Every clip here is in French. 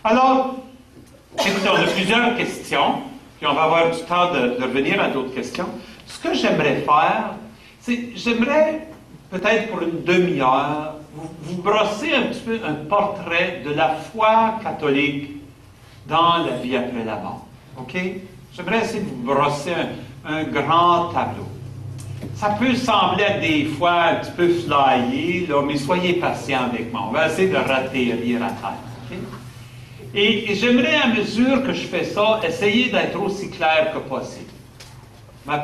Alors, écoutez, on a plusieurs questions, puis on va avoir du temps de revenir à d'autres questions. Ce que j'aimerais faire, c'est, j'aimerais, peut-être pour une demi-heure, vous brosser un petit peu un portrait de la foi catholique dans la vie après la mort. OK? J'aimerais essayer de vous brosser un grand tableau. Ça peut sembler des fois un petit peu flyé, là, mais soyez patient avec moi. On va essayer de ratterrir à terre. Okay? Et j'aimerais, à mesure que je fais ça, essayer d'être aussi clair que possible. Ma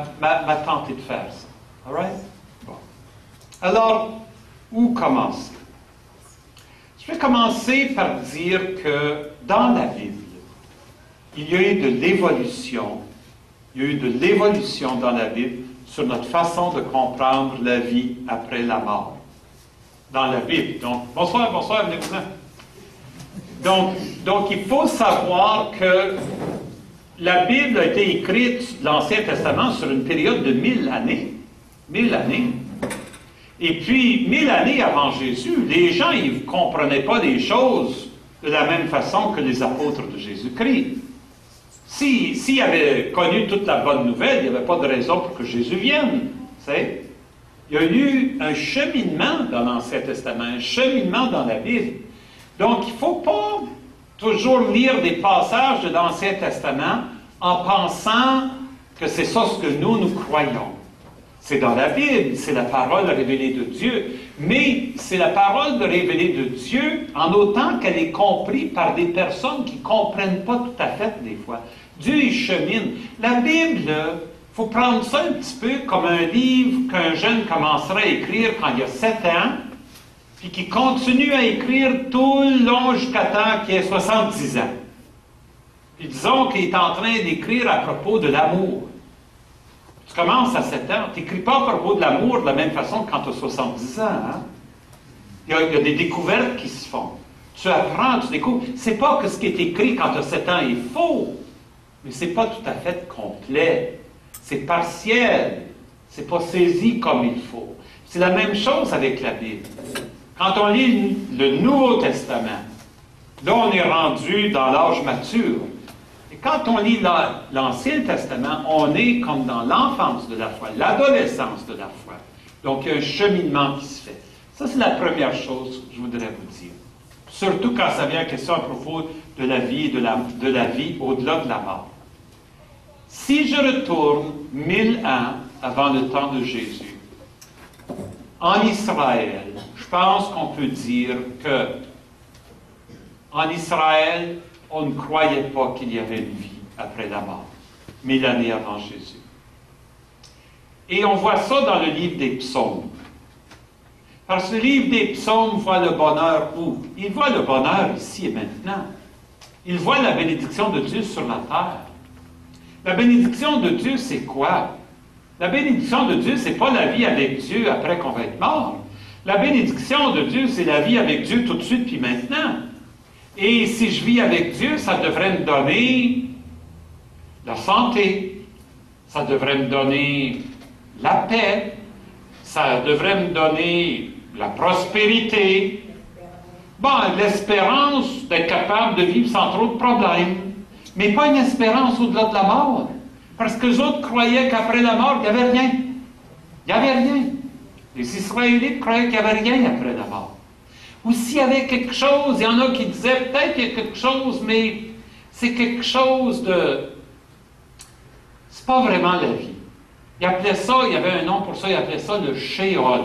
tenter de faire ça. All right? Bon. Alors, où commencer? Je vais commencer par dire que dans la Bible, il y a eu de l'évolution. Il y a eu de l'évolution dans la Bible sur notre façon de comprendre la vie après la mort. Dans la Bible. Donc, bonsoir, venez-vous-en. Donc, il faut savoir que la Bible a été écrite, l'Ancien Testament, sur une période de 1000 années. 1000 années. Et puis, 1000 années avant Jésus, les gens, ils ne comprenaient pas les choses de la même façon que les apôtres de Jésus-Christ. S'ils avaient connu toute la bonne nouvelle, il n'y avait pas de raison pour que Jésus vienne. Il y a eu un cheminement dans l'Ancien Testament, un cheminement dans la Bible. Donc, il ne faut pas toujours lire des passages de l'Ancien Testament en pensant que c'est ça ce que nous croyons. C'est dans la Bible, c'est la parole révélée de Dieu, mais c'est la parole révélée de Dieu en autant qu'elle est comprise par des personnes qui ne comprennent pas tout à fait des fois. Dieu, il chemine. La Bible, il faut prendre ça un petit peu comme un livre qu'un jeune commencerait à écrire quand il a 7 ans, puis qui continue à écrire tout le long jusqu'à temps qu'il ait 70 ans. Puis disons qu'il est en train d'écrire à propos de l'amour. Tu commences à 7 ans, tu n'écris pas à propos de l'amour de la même façon que quand tu as 70 ans. Hein? Il y a des découvertes qui se font. Tu apprends, tu découvres. C'est pas que ce qui est écrit quand tu as 7 ans est faux, mais c'est pas tout à fait complet. C'est partiel. C'est pas saisi comme il faut. C'est la même chose avec la Bible. Quand on lit le Nouveau Testament, là on est rendu dans l'âge mature. Et quand on lit l'Ancien Testament, on est comme dans l'enfance de la foi, l'adolescence de la foi. Donc, il y a un cheminement qui se fait. Ça, c'est la première chose que je voudrais vous dire. Surtout quand ça vient à question à propos de la vie, de la vie au-delà de la mort. Si je retourne 1000 ans avant le temps de Jésus, en Israël, je pense qu'on peut dire que en Israël, on ne croyait pas qu'il y avait une vie après la mort, 1000 années avant Jésus. Et on voit ça dans le livre des psaumes. Parce que le livre des psaumes voit le bonheur où? Il voit le bonheur ici et maintenant. Il voit la bénédiction de Dieu sur la terre. La bénédiction de Dieu, c'est quoi? La bénédiction de Dieu, c'est pas la vie avec Dieu après qu'on va être mort. La bénédiction de Dieu, c'est la vie avec Dieu tout de suite puis maintenant. Et si je vis avec Dieu, ça devrait me donner la santé, ça devrait me donner la paix, ça devrait me donner la prospérité, l'espérance d'être capable de vivre sans trop de problèmes, mais pas une espérance au-delà de la mort. Parce que les autres croyaient qu'après la mort, il n'y avait rien. Il n'y avait rien. Les Israélites croyaient qu'il n'y avait rien après la mort. Ou s'il y avait quelque chose, il y en a qui disaient, peut-être qu'il y a quelque chose, mais c'est quelque chose de... C'est pas vraiment la vie. Ils appelaient ça, il y avait un nom pour ça, ils appelaient ça le Sheol.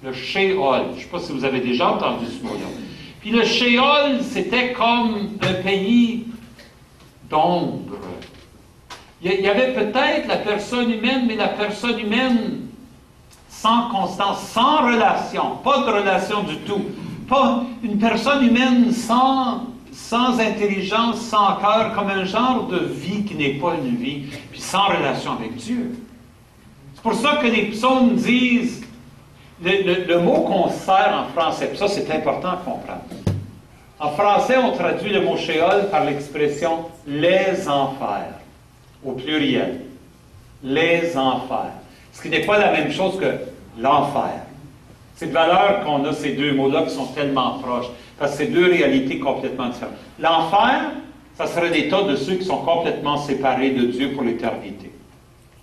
Le Sheol. Je ne sais pas si vous avez déjà entendu ce mot-là. Puis le Sheol, c'était comme un pays d'ombre. Il y avait peut-être la personne humaine, mais la personne humaine sans constance, sans relation, pas de relation du tout. Pas une personne humaine sans intelligence, sans cœur, comme un genre de vie qui n'est pas une vie, puis sans relation avec Dieu. C'est pour ça que les psaumes disent, le mot qu'on sert en français, puis ça c'est important à comprendre. En français, on traduit le mot Sheol par l'expression « les enfers », au pluriel. Les enfers. Ce qui n'est pas la même chose que l'enfer. C'est de valeur qu'on a ces deux mots-là qui sont tellement proches. Parce que c'est deux réalités complètement différentes. L'enfer, ça serait l'état de ceux qui sont complètement séparés de Dieu pour l'éternité.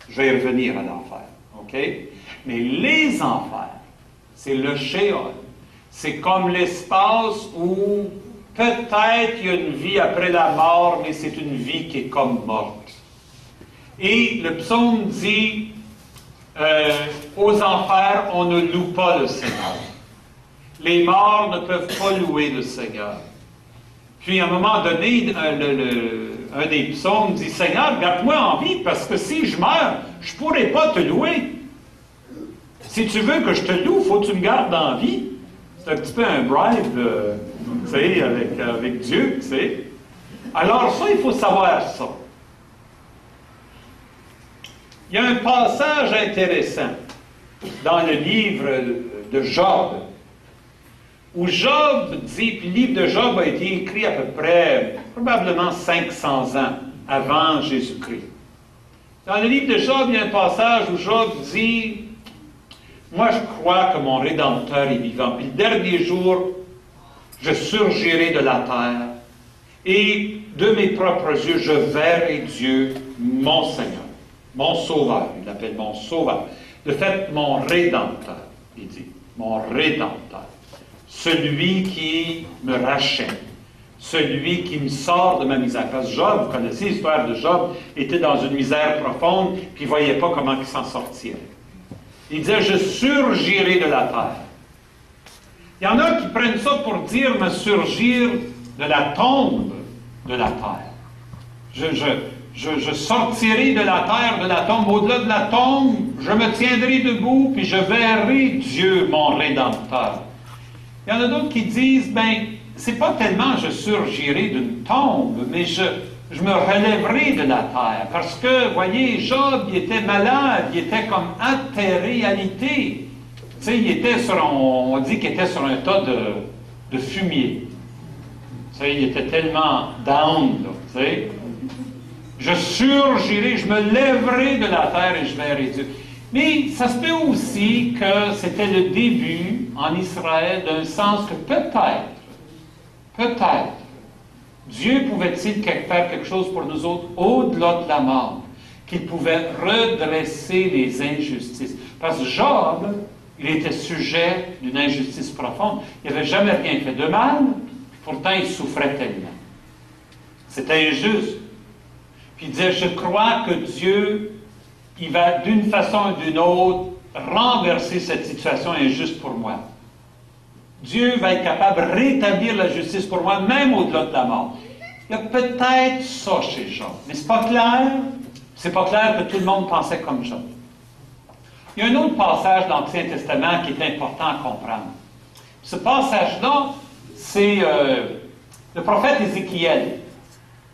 Je vais y revenir à l'enfer. OK? Mais les enfers, c'est le Sheol. C'est comme l'espace où peut-être il y a une vie après la mort, mais c'est une vie qui est comme morte. Et le psaume dit, aux enfers, on ne loue pas le Seigneur. Les morts ne peuvent pas louer le Seigneur. Puis à un moment donné, un des psaumes dit, Seigneur, garde-moi en vie, parce que si je meurs, je ne pourrai pas te louer. Si tu veux que je te loue, il faut que tu me gardes en vie. C'est un petit peu un bribe, tu sais, avec Dieu, tu sais. Alors ça, il faut savoir ça. Il y a un passage intéressant dans le livre de Job, où Job dit, puis le livre de Job a été écrit à peu près, probablement 500 ans avant Jésus-Christ. Dans le livre de Job, il y a un passage où Job dit, moi je crois que mon Rédempteur est vivant, puis le dernier jour, je surgirai de la terre, et de mes propres yeux, je verrai Dieu, mon Seigneur, mon Sauveur, il l'appelle mon Sauveur. De fait, mon Rédempteur, il dit, mon Rédempteur. Celui qui me rachète, celui qui me sort de ma misère. Parce que Job, vous connaissez l'histoire de Job, était dans une misère profonde, puis il ne voyait pas comment il s'en sortirait. Il disait, je surgirai de la terre. Il y en a qui prennent ça pour dire me surgir de la tombe de la terre. Je sortirai de la terre, de la tombe. Au-delà de la tombe, je me tiendrai debout, puis je verrai Dieu, mon Rédempteur. Il y en a d'autres qui disent, ben, c'est pas tellement je surgirai d'une tombe, mais je me relèverai de la terre. Parce que, voyez, Job, il était malade, il était comme atté-réalité. Tu sais, il était on dit qu'il était sur un tas de fumier. Tu sais, il était tellement down, là, tu sais. Je surgirai, je me lèverai de la terre et je verrai Dieu. Mais ça se peut aussi que c'était le début en Israël d'un sens que peut-être, Dieu pouvait-il faire quelque chose pour nous autres au-delà de la mort, qu'il pouvait redresser les injustices. Parce que Job, il était sujet d'une injustice profonde. Il n'avait jamais rien fait de mal, pourtant il souffrait tellement. C'était injuste. Puis il disait, je crois que Dieu, il va d'une façon ou d'une autre renverser cette situation injuste pour moi. Dieu va être capable de rétablir la justice pour moi, même au-delà de la mort. Il y a peut-être ça chez Job, mais c'est pas clair. C'est pas clair que tout le monde pensait comme Job. Il y a un autre passage dans l'Ancien Testament qui est important à comprendre. Ce passage-là, c'est le prophète Ézéchiel.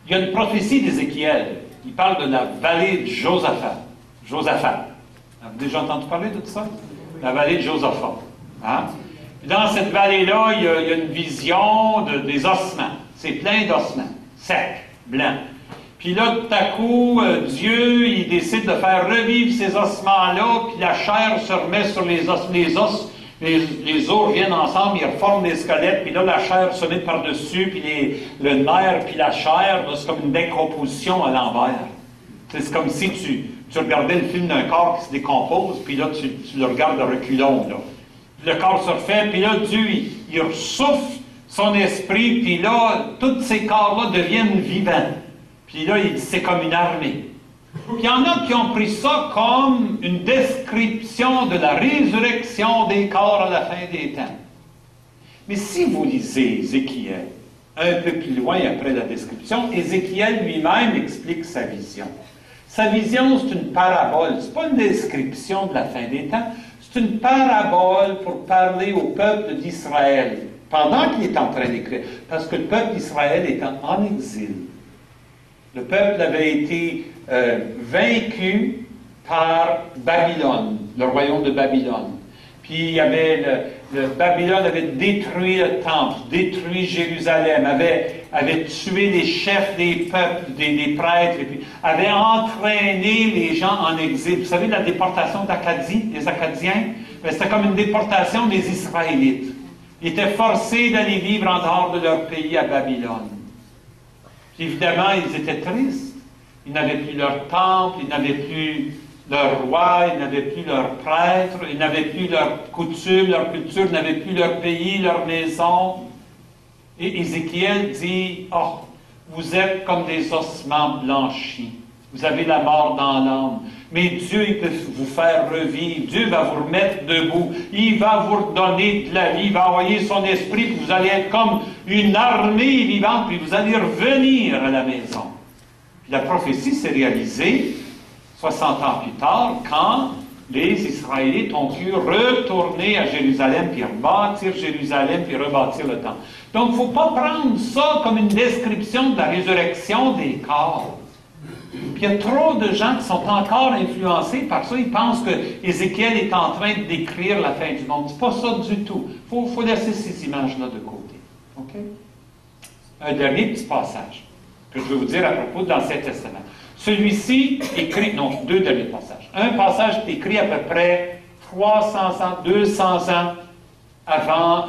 Il y a une prophétie d'Ézéchiel. Il parle de la vallée de Josaphat. Josaphat. Vous avez déjà entendu parler de tout ça? La vallée de Josaphat. Hein? Dans cette vallée-là, il y a une vision des ossements. C'est plein d'ossements, secs, blancs. Puis là, tout à coup, Dieu, il décide de faire revivre ces ossements-là, puis la chair se remet sur les os. Les os reviennent ensemble, ils reforment les squelettes, puis là, la chair se met par-dessus, puis le nerf, puis la chair, c'est comme une décomposition à l'envers. C'est comme si tu regardais le film d'un corps qui se décompose, puis là, tu le regardes de reculons, là. Le corps se refait, puis là, Dieu, il ressouffle son esprit, puis là, tous ces corps-là deviennent vivants. Puis là, il dit, c'est comme une armée. Puis il y en a qui ont pris ça comme une description de la résurrection des corps à la fin des temps. Mais si vous lisez Ézéchiel, un peu plus loin après la description, Ézéchiel lui-même explique sa vision. Sa vision, c'est une parabole. Ce n'est pas une description de la fin des temps. C'est une parabole pour parler au peuple d'Israël, pendant qu'il est en train d'écrire. Parce que le peuple d'Israël est en exil. Le peuple avait été vaincu par Babylone, le royaume de Babylone. Puis il y avait Babylone avait détruit le temple, détruit Jérusalem, avait tué les chefs des peuples, des prêtres, et puis avait entraîné les gens en exil. Vous savez, la déportation d'Acadie, les Acadiens, c'était comme une déportation des Israélites. Ils étaient forcés d'aller vivre en dehors de leur pays à Babylone. Puis évidemment, ils étaient tristes. Ils n'avaient plus leur temple, ils n'avaient plus leur roi, ils n'avaient plus leur prêtre, ils n'avaient plus leur coutume, leur culture, ils n'avaient plus leur pays, leur maison. Et Ézéchiel dit, « Oh, vous êtes comme des ossements blanchis. Vous avez la mort dans l'âme. Mais Dieu, il peut vous faire revivre. Dieu va vous remettre debout. Il va vous redonner de la vie. Il va envoyer son esprit, puis vous allez être comme une armée vivante, puis vous allez revenir à la maison. » Puis la prophétie s'est réalisée 60 ans plus tard, quand les Israélites ont pu retourner à Jérusalem, puis rebâtir Jérusalem, puis rebâtir le temple. Donc, il ne faut pas prendre ça comme une description de la résurrection des corps. Puis il y a trop de gens qui sont encore influencés par ça. Ils pensent que Ézéchiel est en train de décrire la fin du monde. C'est pas ça du tout. Il faut laisser ces images-là de côté. OK? Un dernier petit passage que je vais vous dire à propos de l'Ancien Testament. Celui-ci écrit, non, deux derniers passages. Un passage qui est écrit à peu près 300 ans, 200 ans avant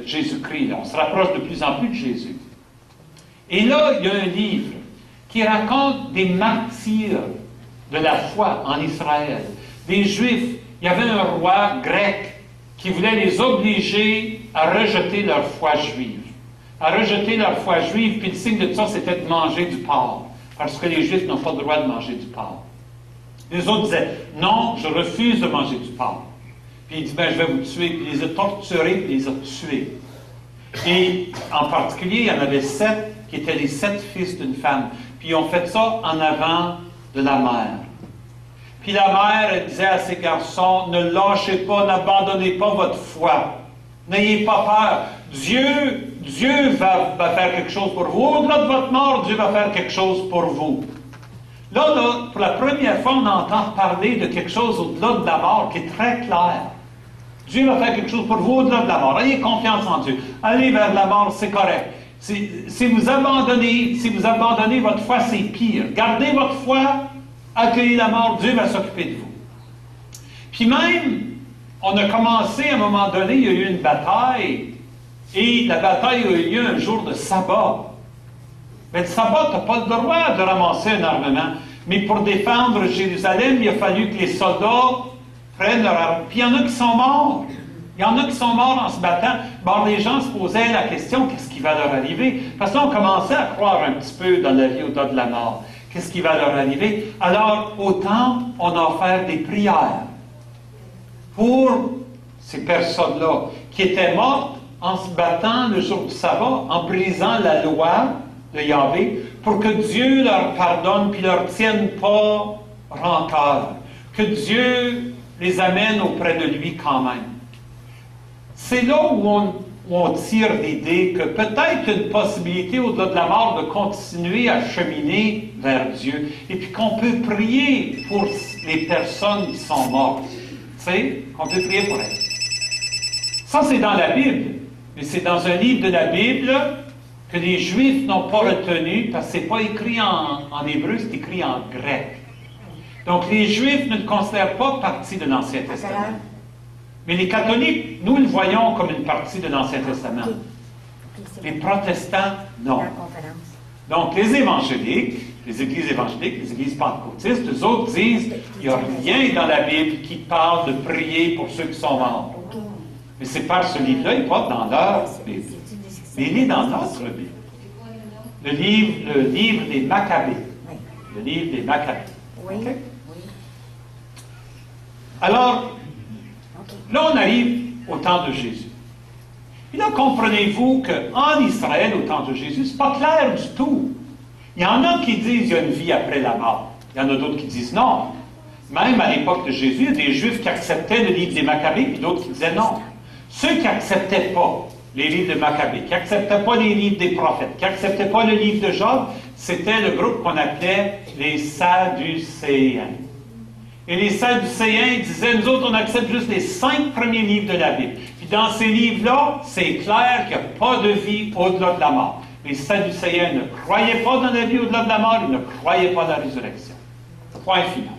Jésus-Christ. On se rapproche de plus en plus de Jésus. Et là, il y a un livre qui raconte des martyrs de la foi en Israël. Des Juifs. Il y avait un roi grec qui voulait les obliger à rejeter leur foi juive. À rejeter leur foi juive, puis le signe de ça, c'était de manger du porc. Parce que les Juifs n'ont pas le droit de manger du porc. Les autres disaient, non, je refuse de manger du porc. Puis il dit, ben, je vais vous tuer. Puis il les a torturés, puis il les a tués. Et en particulier, il y en avait 7 qui étaient les 7 fils d'une femme. Puis ils ont fait ça en avant de la mère. Puis la mère, elle disait à ses garçons, ne lâchez pas, n'abandonnez pas votre foi. N'ayez pas peur. Dieu va faire quelque chose pour vous. Au-delà de votre mort, Dieu va faire quelque chose pour vous. Là, pour la première fois, on entend parler de quelque chose au-delà de la mort qui est très clair. Dieu va faire quelque chose pour vous au-delà de la mort. Ayez confiance en Dieu. Allez vers la mort, c'est correct. Si vous abandonnez votre foi, c'est pire. Gardez votre foi, accueillez la mort, Dieu va s'occuper de vous. Puis même, on a commencé à un moment donné, il y a eu une bataille, et la bataille a eu lieu un jour de sabbat. Mais le sabbat, tu n'as pas le droit de ramasser un armement. Mais pour défendre Jérusalem, il a fallu que les soldats prennent leur arme. Puis il y en a qui sont morts. Il y en a qui sont morts en se battant. Bon, les gens se posaient la question, qu'est-ce qui va leur arriver? Parce qu'on commençait à croire un petit peu dans la vie au-delà de la mort. Qu'est-ce qui va leur arriver? Alors, autant on a offert des prières pour ces personnes-là qui étaient mortes en se battant le jour du sabbat, en brisant la loi de Yahvé, pour que Dieu leur pardonne puis leur tienne pas rancœur. Que Dieu les amène auprès de lui quand même. C'est là où on tire l'idée que peut-être une possibilité au-delà de la mort de continuer à cheminer vers Dieu et puis qu'on peut prier pour les personnes qui sont mortes. Tu sais, qu'on peut prier pour elles. Ça, c'est dans la Bible. Mais c'est dans un livre de la Bible que les Juifs n'ont pas retenu parce que ce n'est pas écrit en hébreu, c'est écrit en grec. Donc, les Juifs ne le considèrent pas partie de l'Ancien Testament. Mais les catholiques, nous le voyons comme une partie de l'Ancien Testament. Les protestants, non. Donc, les évangéliques, les églises évangéliques, les églises pentecôtistes, eux autres disent qu'il n'y a rien dans la Bible qui parle de prier pour ceux qui sont morts. Mais c'est par ce livre-là, il n'est pas dans leur Bible. Mais il est dans notre Bible. Le livre des Maccabées. Le livre des Maccabées. Okay? Alors, là, on arrive au temps de Jésus. Et là, comprenez-vous qu'en Israël, au temps de Jésus, c'est pas clair du tout. Il y en a qui disent qu'il y a une vie après la mort. Il y en a d'autres qui disent non. Même à l'époque de Jésus, il y a des Juifs qui acceptaient le livre des Maccabées, puis d'autres qui disaient non. Ceux qui n'acceptaient pas les livres de Maccabées, qui n'acceptaient pas les livres des prophètes, qui n'acceptaient pas le livre de Job, c'était le groupe qu'on appelait les Sadducéens. Et les Sadducéens disaient, nous autres, on accepte juste les 5 premiers livres de la Bible. Puis dans ces livres-là, c'est clair qu'il n'y a pas de vie au-delà de la mort. Les Sadducéens ne croyaient pas dans la vie au-delà de la mort, ils ne croyaient pas dans la résurrection. Point final.